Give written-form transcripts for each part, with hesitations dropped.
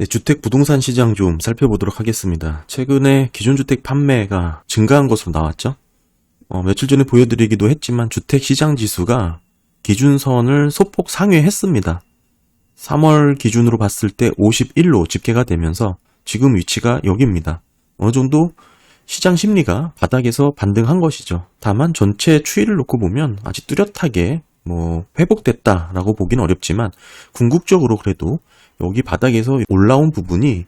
네, 주택 부동산 시장 좀 살펴보도록 하겠습니다. 최근에 기존주택 판매가 증가한 것으로 나왔죠. 며칠 전에 보여드리기도 했지만 주택 시장 지수가 기준선을 소폭 상회했습니다. 3월 기준으로 봤을 때 51로 집계가 되면서 지금 위치가 여기입니다. 어느 정도 시장 심리가 바닥에서 반등한 것이죠. 다만 전체 추이를 놓고 보면 아직 뚜렷하게 회복됐다라고 보기는 어렵지만 궁극적으로 그래도 여기 바닥에서 올라온 부분이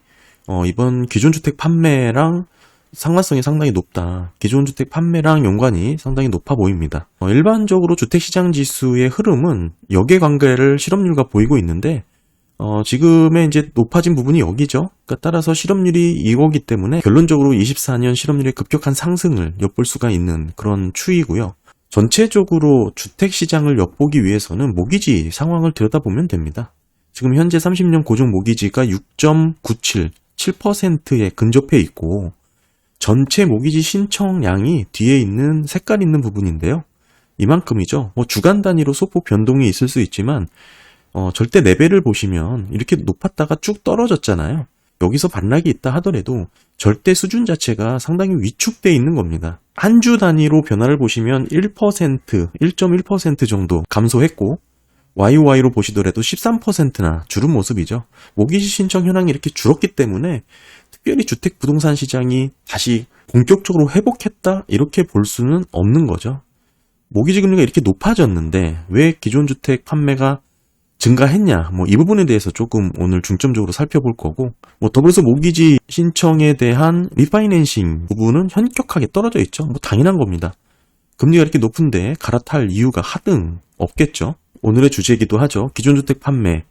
이번 기존주택 판매랑 상관성이 상당히 높다. 기존주택 판매랑 연관이 상당히 높아 보입니다. 일반적으로 주택시장 지수의 흐름은 역의 관계를 실업률과 보이고 있는데 지금의 이제 높아진 부분이 여기죠. 그러니까 따라서 실업률이 이거기 때문에 결론적으로 24년 실업률의 급격한 상승을 엿볼 수가 있는 그런 추이고요. 전체적으로 주택시장을 엿보기 위해서는 모기지 상황을 들여다보면 됩니다. 지금 현재 30년 고정 모기지가 6.97, 7%에 근접해 있고 전체 모기지 신청량이 뒤에 있는 색깔 있는 부분인데요. 이만큼이죠. 주간 단위로 소폭 변동이 있을 수 있지만 절대 레벨을 보시면 이렇게 높았다가 쭉 떨어졌잖아요. 여기서 반락이 있다 하더라도 절대 수준 자체가 상당히 위축되어 있는 겁니다. 한 주 단위로 변화를 보시면 1%, 1.1% 정도 감소했고 YOY로 보시더라도 13%나 줄은 모습이죠. 모기지 신청 현황이 이렇게 줄었기 때문에 특별히 주택 부동산 시장이 다시 본격적으로 회복했다 이렇게 볼 수는 없는 거죠. 모기지 금리가 이렇게 높아졌는데 왜 기존 주택 판매가 증가했냐 이 부분에 대해서 조금 오늘 중점적으로 살펴볼 거고 더불어서 모기지 신청에 대한 리파이낸싱 부분은 현격하게 떨어져 있죠. 당연한 겁니다. 금리가 이렇게 높은데 갈아탈 이유가 하등 없겠죠. 오늘의 주제이기도 하죠. 기존주택 판매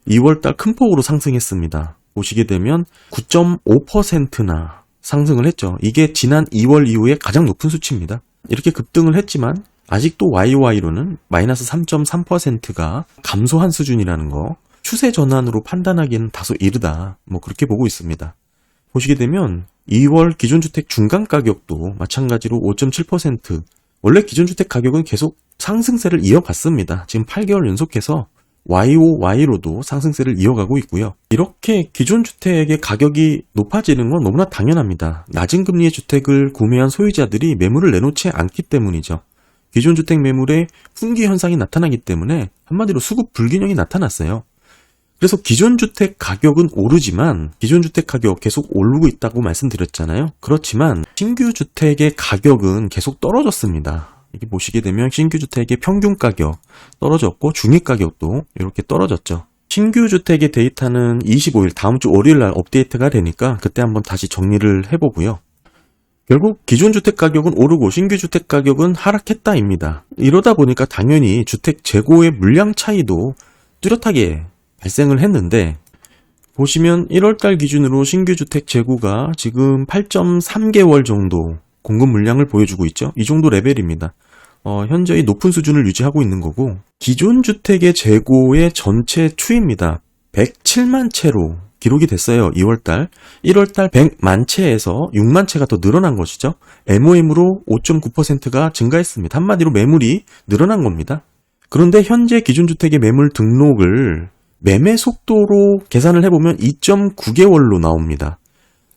2월달 큰 폭으로 상승했습니다. 보시게 되면 9.5%나 상승을 했죠. 이게 지난 2월 이후에 가장 높은 수치입니다. 이렇게 급등을 했지만 아직도 YOY로는 마이너스 3.3%가 감소한 수준이라는 거 추세 전환으로 판단하기는 다소 이르다 그렇게 보고 있습니다. 보시게 되면 2월 기존주택 중간가격도 마찬가지로 5.7% 원래 기존주택 가격은 계속 상승세를 이어갔습니다. 지금 8개월 연속해서 YOY로도 상승세를 이어가고 있고요. 이렇게 기존주택의 가격이 높아지는 건 너무나 당연합니다. 낮은 금리의 주택을 구매한 소유자들이 매물을 내놓지 않기 때문이죠. 기존주택 매물에 풍기 현상이 나타나기 때문에 한마디로 수급 불균형이 나타났어요. 그래서 기존주택 가격은 오르지만 기존주택 가격 계속 오르고 있다고 말씀드렸잖아요. 그렇지만 신규주택의 가격은 계속 떨어졌습니다. 이게 보시게 되면 신규주택의 평균 가격 떨어졌고 중위 가격도 이렇게 떨어졌죠. 신규주택의 데이터는 25일 다음 주 월요일날 업데이트가 되니까 그때 한번 다시 정리를 해보고요. 결국 기존 주택 가격은 오르고 신규 주택 가격은 하락했다입니다. 이러다 보니까 당연히 주택 재고의 물량 차이도 뚜렷하게 발생을 했는데 보시면 1월달 기준으로 신규 주택 재고가 지금 8.3개월 정도 공급 물량을 보여주고 있죠. 이 정도 레벨입니다. 현저히 높은 수준을 유지하고 있는 거고 기존 주택의 재고의 전체 추이입니다. 107만 채로 기록이 됐어요. 2월달. 1월달 100만 채에서 6만 채가 더 늘어난 것이죠. MOM으로 5.9%가 증가했습니다. 한마디로 매물이 늘어난 겁니다. 그런데 현재 기존주택의 매물 등록을 매매 속도로 계산을 해보면 2.9개월로 나옵니다.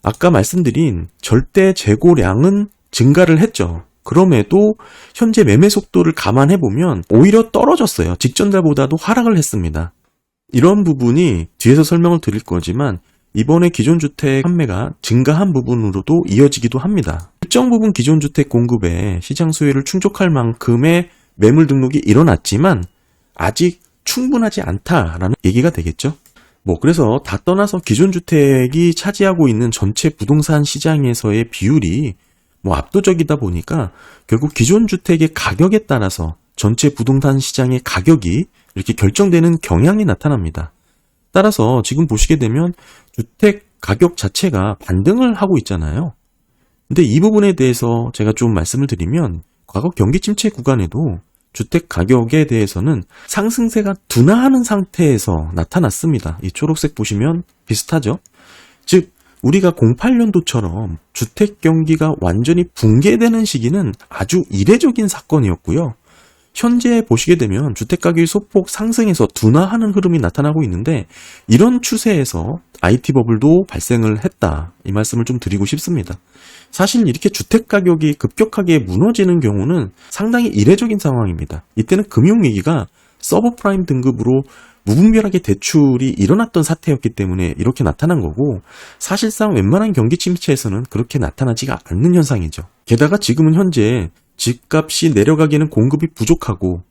아까 말씀드린 절대 재고량은 증가를 했죠. 그럼에도 현재 매매 속도를 감안해보면 오히려 떨어졌어요. 직전달보다도 하락을 했습니다. 이런 부분이 뒤에서 설명을 드릴 거지만 이번에 기존주택 판매가 증가한 부분으로도 이어지기도 합니다. 일정 부분 기존주택 공급에 시장 수요를 충족할 만큼의 매물 등록이 일어났지만 아직 충분하지 않다라는 얘기가 되겠죠. 그래서 다 떠나서 기존주택이 차지하고 있는 전체 부동산 시장에서의 비율이 압도적이다 보니까 결국 기존주택의 가격에 따라서 전체 부동산 시장의 가격이 이렇게 결정되는 경향이 나타납니다. 따라서 지금 보시게 되면 주택 가격 자체가 반등을 하고 있잖아요. 근데 이 부분에 대해서 제가 좀 말씀을 드리면 과거 경기 침체 구간에도 주택 가격에 대해서는 상승세가 둔화하는 상태에서 나타났습니다. 이 초록색 보시면 비슷하죠? 즉 우리가 08년도처럼 주택 경기가 완전히 붕괴되는 시기는 아주 이례적인 사건이었고요. 현재 보시게 되면 주택가격이 소폭 상승해서 둔화하는 흐름이 나타나고 있는데 이런 추세에서 IT 버블도 발생을 했다. 이 말씀을 좀 드리고 싶습니다. 사실 이렇게 주택가격이 급격하게 무너지는 경우는 상당히 이례적인 상황입니다. 이때는 금융위기가 서브프라임 등급으로 무분별하게 대출이 일어났던 사태였기 때문에 이렇게 나타난 거고 사실상 웬만한 경기 침체에서는 그렇게 나타나지가 않는 현상이죠. 게다가 지금은 현재 집값이 내려가기에는 공급이 부족하고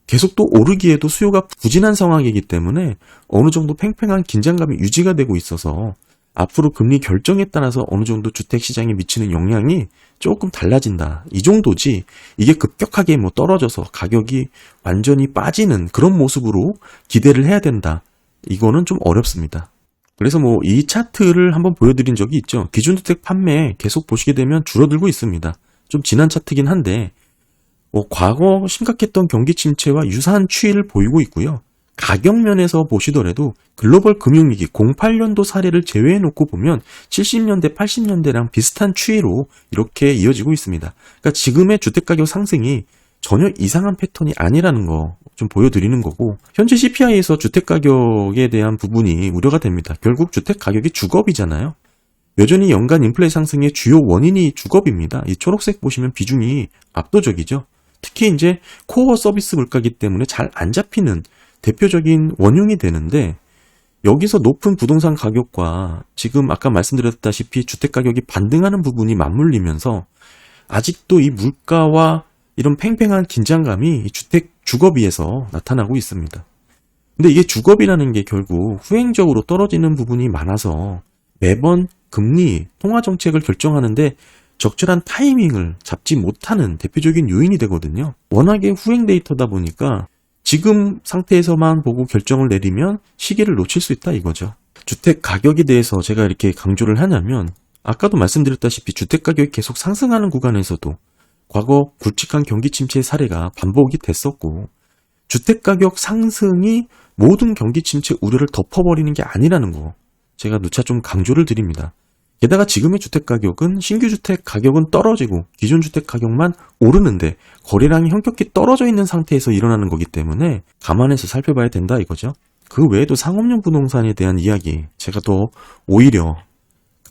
계속 또 오르기에도 수요가 부진한 상황이기 때문에 어느 정도 팽팽한 긴장감이 유지가 되고 있어서 앞으로 금리 결정에 따라서 어느 정도 주택시장에 미치는 영향이 조금 달라진다. 이 정도지 이게 급격하게 떨어져서 가격이 완전히 빠지는 그런 모습으로 기대를 해야 된다. 이거는 좀 어렵습니다. 그래서 이 차트를 한번 보여드린 적이 있죠. 기준주택 판매 계속 보시게 되면 줄어들고 있습니다. 좀 지난 차트긴 한데 과거 심각했던 경기 침체와 유사한 추이를 보이고 있고요. 가격 면에서 보시더라도 글로벌 금융위기 08년도 사례를 제외해놓고 보면 70년대, 80년대랑 비슷한 추이로 이렇게 이어지고 있습니다. 그러니까 지금의 주택가격 상승이 전혀 이상한 패턴이 아니라는 거 좀 보여드리는 거고 현재 CPI에서 주택가격에 대한 부분이 우려가 됩니다. 결국 주택가격이 주거비잖아요. 여전히 연간 인플레 상승의 주요 원인이 주거비입니다. 이 초록색 보시면 비중이 압도적이죠. 특히 이제 코어 서비스 물가이기 때문에 잘 안 잡히는 대표적인 원흉이 되는데 여기서 높은 부동산 가격과 지금 아까 말씀드렸다시피 주택가격이 반등하는 부분이 맞물리면서 아직도 이 물가와 이런 팽팽한 긴장감이 주택 주거비에서 나타나고 있습니다. 근데 이게 주거비라는 게 결국 후행적으로 떨어지는 부분이 많아서 매번 금리, 통화정책을 결정하는데 적절한 타이밍을 잡지 못하는 대표적인 요인이 되거든요. 워낙에 후행 데이터다 보니까 지금 상태에서만 보고 결정을 내리면 시기를 놓칠 수 있다 이거죠. 주택 가격에 대해서 제가 이렇게 강조를 하냐면 아까도 말씀드렸다시피 주택 가격이 계속 상승하는 구간에서도 과거 굵직한 경기 침체의 사례가 반복이 됐었고 주택 가격 상승이 모든 경기 침체 우려를 덮어버리는 게 아니라는 거 제가 누차 좀 강조를 드립니다. 게다가 지금의 주택가격은 신규주택 가격은 떨어지고 기존주택 가격만 오르는데 거래량이 현격히 떨어져 있는 상태에서 일어나는 거기 때문에 감안해서 살펴봐야 된다 이거죠. 그 외에도 상업용 부동산에 대한 이야기 제가 더 오히려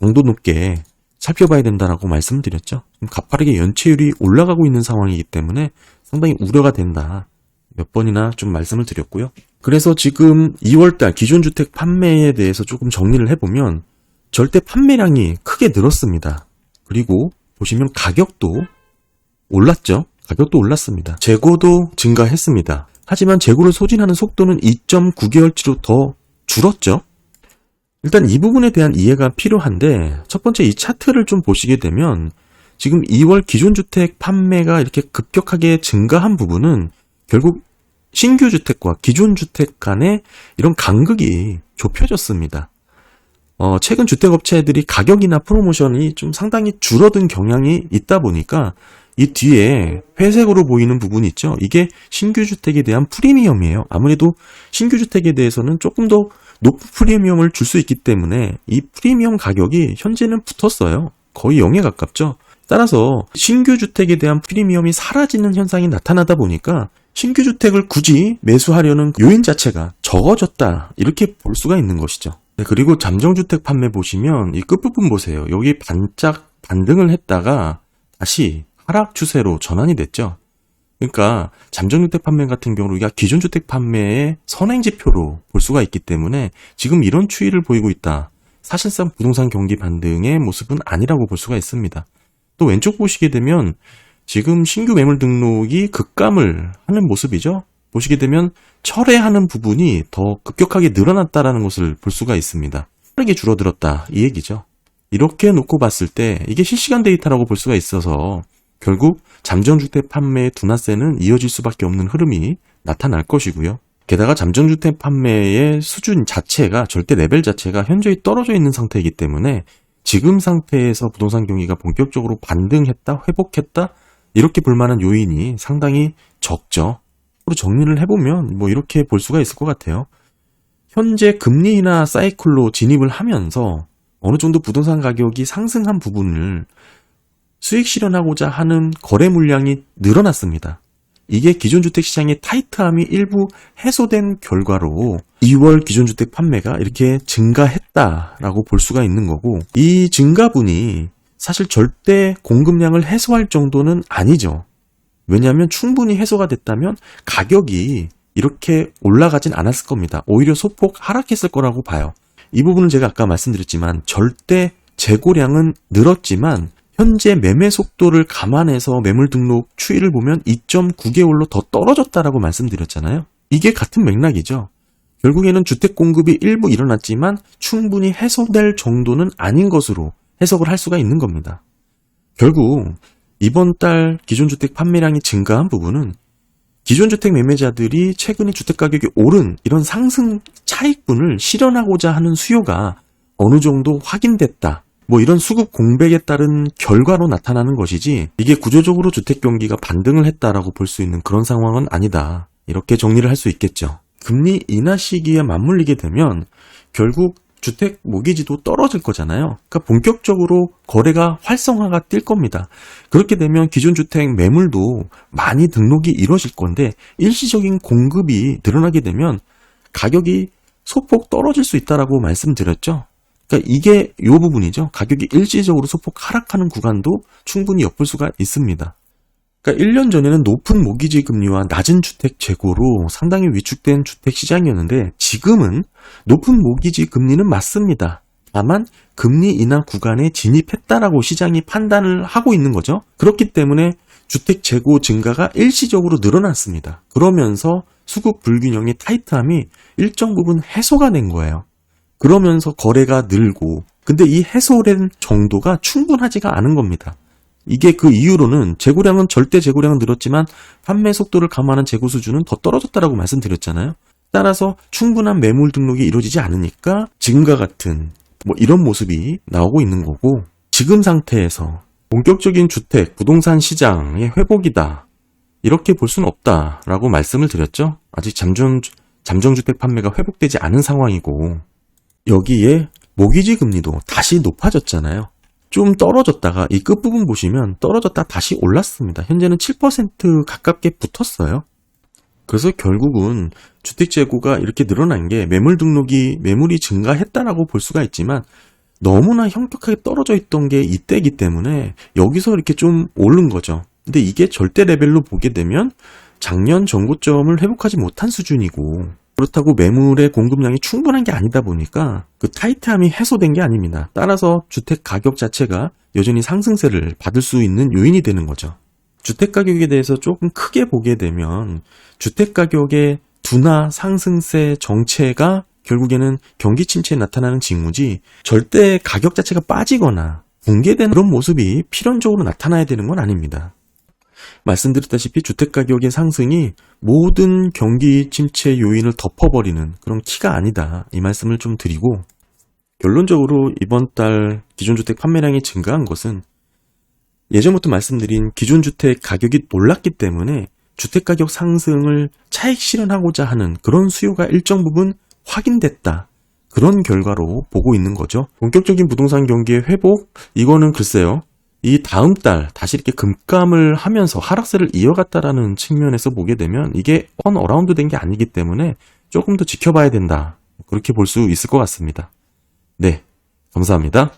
강도 높게 살펴봐야 된다라고 말씀드렸죠. 가파르게 연체율이 올라가고 있는 상황이기 때문에 상당히 우려가 된다. 몇 번이나 좀 말씀을 드렸고요. 그래서 지금 2월달 기존주택 판매에 대해서 조금 정리를 해보면 절대 판매량이 크게 늘었습니다. 그리고 보시면 가격도 올랐죠. 가격도 올랐습니다. 재고도 증가했습니다. 하지만 재고를 소진하는 속도는 2.9개월치로 더 줄었죠. 일단 이 부분에 대한 이해가 필요한데 첫 번째 이 차트를 좀 보시게 되면 지금 2월 기존주택 판매가 이렇게 급격하게 증가한 부분은 결국 신규주택과 기존주택 간의 이런 간극이 좁혀졌습니다. 최근 주택업체들이 가격이나 프로모션이 좀 상당히 줄어든 경향이 있다 보니까 이 뒤에 회색으로 보이는 부분이 있죠. 이게 신규주택에 대한 프리미엄이에요. 아무래도 신규주택에 대해서는 조금 더 높은 프리미엄을 줄 수 있기 때문에 이 프리미엄 가격이 현재는 붙었어요. 거의 0에 가깝죠. 따라서 신규주택에 대한 프리미엄이 사라지는 현상이 나타나다 보니까 신규주택을 굳이 매수하려는 요인 자체가 적어졌다. 이렇게 볼 수가 있는 것이죠. 네, 그리고 잠정주택 판매 보시면 이 끝부분 보세요. 여기 반짝 반등을 했다가 다시 하락 추세로 전환이 됐죠. 그러니까 잠정주택 판매 같은 경우는 우리가 기존주택 판매의 선행지표로 볼 수가 있기 때문에 지금 이런 추이를 보이고 있다. 사실상 부동산 경기 반등의 모습은 아니라고 볼 수가 있습니다. 또 왼쪽 보시게 되면 지금 신규 매물 등록이 급감을 하는 모습이죠. 보시게 되면 철회하는 부분이 더 급격하게 늘어났다라는 것을 볼 수가 있습니다. 빠르게 줄어들었다 이 얘기죠. 이렇게 놓고 봤을 때 이게 실시간 데이터라고 볼 수가 있어서 결국 잠정주택 판매의 둔화세는 이어질 수밖에 없는 흐름이 나타날 것이고요. 게다가 잠정주택 판매의 수준 자체가 절대 레벨 자체가 현저히 떨어져 있는 상태이기 때문에 지금 상태에서 부동산 경기가 본격적으로 반등했다, 회복했다 이렇게 볼 만한 요인이 상당히 적죠. 정리를 해보면 이렇게 볼 수가 있을 것 같아요. 현재 금리 인하 사이클로 진입을 하면서 어느 정도 부동산 가격이 상승한 부분을 수익 실현하고자 하는 거래 물량이 늘어났습니다. 이게 기존 주택 시장의 타이트함이 일부 해소된 결과로 2월 기존 주택 판매가 이렇게 증가했다라고 볼 수가 있는 거고, 이 증가분이 사실 절대 공급량을 해소할 정도는 아니죠. 왜냐하면 충분히 해소가 됐다면 가격이 이렇게 올라가진 않았을 겁니다. 오히려 소폭 하락했을 거라고 봐요. 이 부분은 제가 아까 말씀드렸지만 절대 재고량은 늘었지만 현재 매매 속도를 감안해서 매물 등록 추이를 보면 2.9개월로 더 떨어졌다라고 말씀드렸잖아요. 이게 같은 맥락이죠. 결국에는 주택 공급이 일부 일어났지만 충분히 해소될 정도는 아닌 것으로 해석을 할 수가 있는 겁니다. 결국 이번 달 기존 주택 판매량이 증가한 부분은 기존 주택 매매자들이 최근에 주택 가격이 오른 이런 상승 차익분을 실현하고자 하는 수요가 어느 정도 확인됐다, 뭐 이런 수급 공백에 따른 결과로 나타나는 것이지, 이게 구조적으로 주택 경기가 반등을 했다라고 볼 수 있는 그런 상황은 아니다, 이렇게 정리를 할 수 있겠죠. 금리 인하 시기에 맞물리게 되면 결국 주택 모기지도 떨어질 거잖아요. 그러니까 본격적으로 거래가 활성화가 뛸 겁니다. 그렇게 되면 기존 주택 매물도 많이 등록이 이루어질 건데 일시적인 공급이 늘어나게 되면 가격이 소폭 떨어질 수 있다라고 말씀드렸죠. 그러니까 이게 이 부분이죠. 가격이 일시적으로 소폭 하락하는 구간도 충분히 엿볼 수가 있습니다. 그러니까 1년 전에는 높은 모기지 금리와 낮은 주택 재고로 상당히 위축된 주택 시장이었는데 지금은 높은 모기지 금리는 맞습니다. 다만 금리 인하 구간에 진입했다라고 시장이 판단을 하고 있는 거죠. 그렇기 때문에 주택 재고 증가가 일시적으로 늘어났습니다. 그러면서 수급 불균형의 타이트함이 일정 부분 해소가 된 거예요. 그러면서 거래가 늘고, 근데 이 해소된 정도가 충분하지가 않은 겁니다. 이게 그 이유로는 재고량은 절대 재고량은 늘었지만 판매 속도를 감안한 재고 수준은 더 떨어졌다라고 말씀드렸잖아요. 따라서 충분한 매물 등록이 이루어지지 않으니까 지금과 같은 뭐 이런 모습이 나오고 있는 거고, 지금 상태에서 본격적인 주택, 부동산 시장의 회복이다, 이렇게 볼 수는 없다라고 말씀을 드렸죠. 아직 잠정주택 판매가 회복되지 않은 상황이고, 여기에 모기지 금리도 다시 높아졌잖아요. 좀 떨어졌다가 이 끝부분 보시면 떨어졌다 다시 올랐습니다. 현재는 7% 가깝게 붙었어요. 그래서 결국은 주택 재고가 이렇게 늘어난 게 매물이 증가했다라고 볼 수가 있지만 너무나 현격하게 떨어져 있던 게 이때이기 때문에 여기서 이렇게 좀 오른 거죠. 근데 이게 절대 레벨로 보게 되면 작년 전고점을 회복하지 못한 수준이고, 그렇다고 매물의 공급량이 충분한 게 아니다 보니까 그 타이트함이 해소된 게 아닙니다. 따라서 주택 가격 자체가 여전히 상승세를 받을 수 있는 요인이 되는 거죠. 주택 가격에 대해서 조금 크게 보게 되면 주택 가격의 둔화 상승세 정체가 결국에는 경기 침체에 나타나는 징후지, 절대 가격 자체가 빠지거나 붕괴되는 그런 모습이 필연적으로 나타나야 되는 건 아닙니다. 말씀드렸다시피 주택 가격의 상승이 모든 경기 침체 요인을 덮어버리는 그런 키가 아니다, 이 말씀을 좀 드리고, 결론적으로 이번 달 기존 주택 판매량이 증가한 것은 예전부터 말씀드린 기존 주택 가격이 올랐기 때문에 주택 가격 상승을 차익 실현하고자 하는 그런 수요가 일정 부분 확인됐다, 그런 결과로 보고 있는 거죠. 본격적인 부동산 경기의 회복, 이거는 글쎄요, 이 다음 달 다시 이렇게 급감을 하면서 하락세를 이어갔다라는 측면에서 보게 되면 이게 어라운드 된 게 아니기 때문에 조금 더 지켜봐야 된다, 그렇게 볼 수 있을 것 같습니다. 네, 감사합니다.